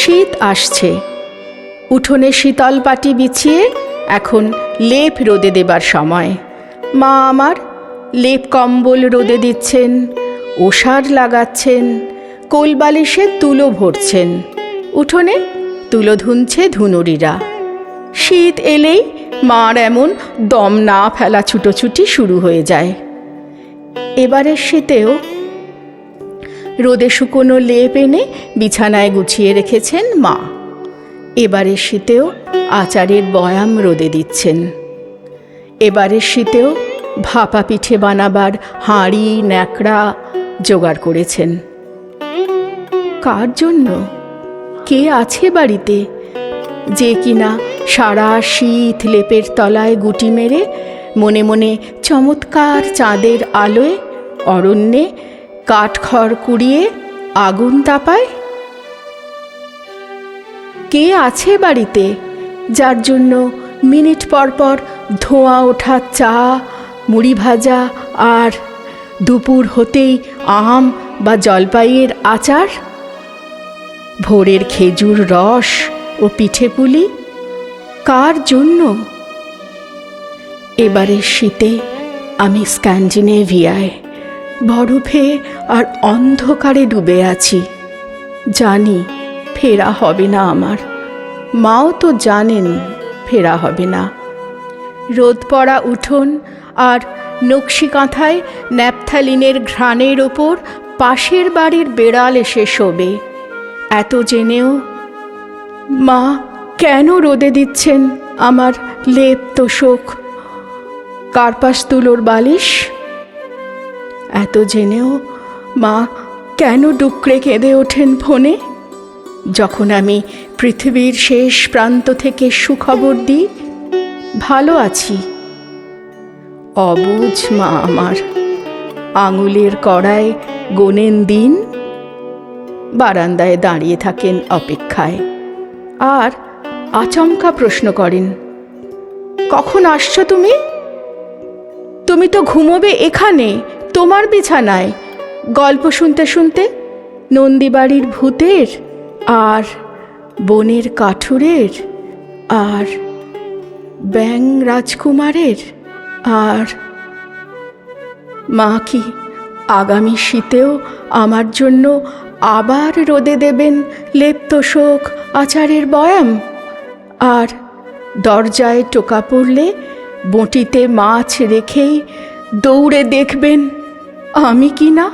শীত আসছে। উঠোনে শীতল পাটি বিছিয়ে এখন লেপ রোদে দেবার সময়। মা আমার লেপ কম্বল রোদে দিচ্ছেন, ওষার লাগাচ্ছেন, কোলবালিশে তুলো ভরছেন। উঠোনে তুলো ধুনছে ধুনুরিরা। শীত এলেই মার এমন দম না ফেলা ছুটোছুটি শুরু হয়ে যায়। এবারের শীতেও রোদে শুকনো লেপ এনে বিছানায় গুছিয়ে রেখেছেন মা। এবারের শীতেও আচারের বয়াম রোদে দিচ্ছেন। এবারের শীতেও ভাপা পিঠে বানাবার হাঁড়ি ন্যাকড়া জোগাড় করেছেন। কার জন্য? কে আছে বাড়িতে যে কিনা সারা শীত লেপের তলায় গুটি মেরে মনে মনে চমৎকার চাঁদের আলোয় অরণ্যে কাঠখড় কুড়িয়ে আগুন তাপায়? কে আছে বাড়িতে যার জন্য মিনিট পর পর ধোঁয়া ওঠা চা, মুড়ি ভাজা আর দুপুর হতেই আম বা জলপাইয়ের আচার, ভোরের খেজুর রস ও পিঠে পুলি? কার জন্য? এবারের শীতে আমি স্ক্যান্ডিনেভিয়ায় বরফে আর অন্ধকারে ডুবে আছি। জানি ফেরা হবে না আমার, মাও তো জানেন ফেরা হবে না। রোদ পড়া উঠোন আর নকশি কাঁথায় ন্যাপথালিনের ঘ্রাণের ওপর পাশের বাড়ির বেড়াল এসে শোবে। এত জেনেও মা কেন রোদে দিচ্ছেন আমার লেপ তোশক কার্পাস তুলোর বালিশ? এত জেনেও মা কেন ডুকরে কেঁদে ওঠেন ফোনে যখন আমি পৃথিবীর শেষ প্রান্ত থেকে সুখবর দিই ভালো আছি? অবুঝ মা আমার, আঙুলের কড়ায় গোনেন দিন, বারান্দায় দাঁড়িয়ে থাকেন অপেক্ষায় আর আচমকা প্রশ্ন করেন, কখন আসছো তুমি? তুমি তো ঘুমোবে এখানে তোমার বিছানায়, গল্প শুনতে শুনতে নন্দীবাড়ির ভূতের আর বনের কাঠুরের আর ব্যাং রাজকুমারের। আর মা কি আগামী শীতেও আমার জন্য আবার রোদে দেবেন লেপ তোশক আচারের বয়াম? আর দরজায় টোকা পড়লে বঁটিতে মাছ রেখেই দৌড়ে দেখবেন আমি কি না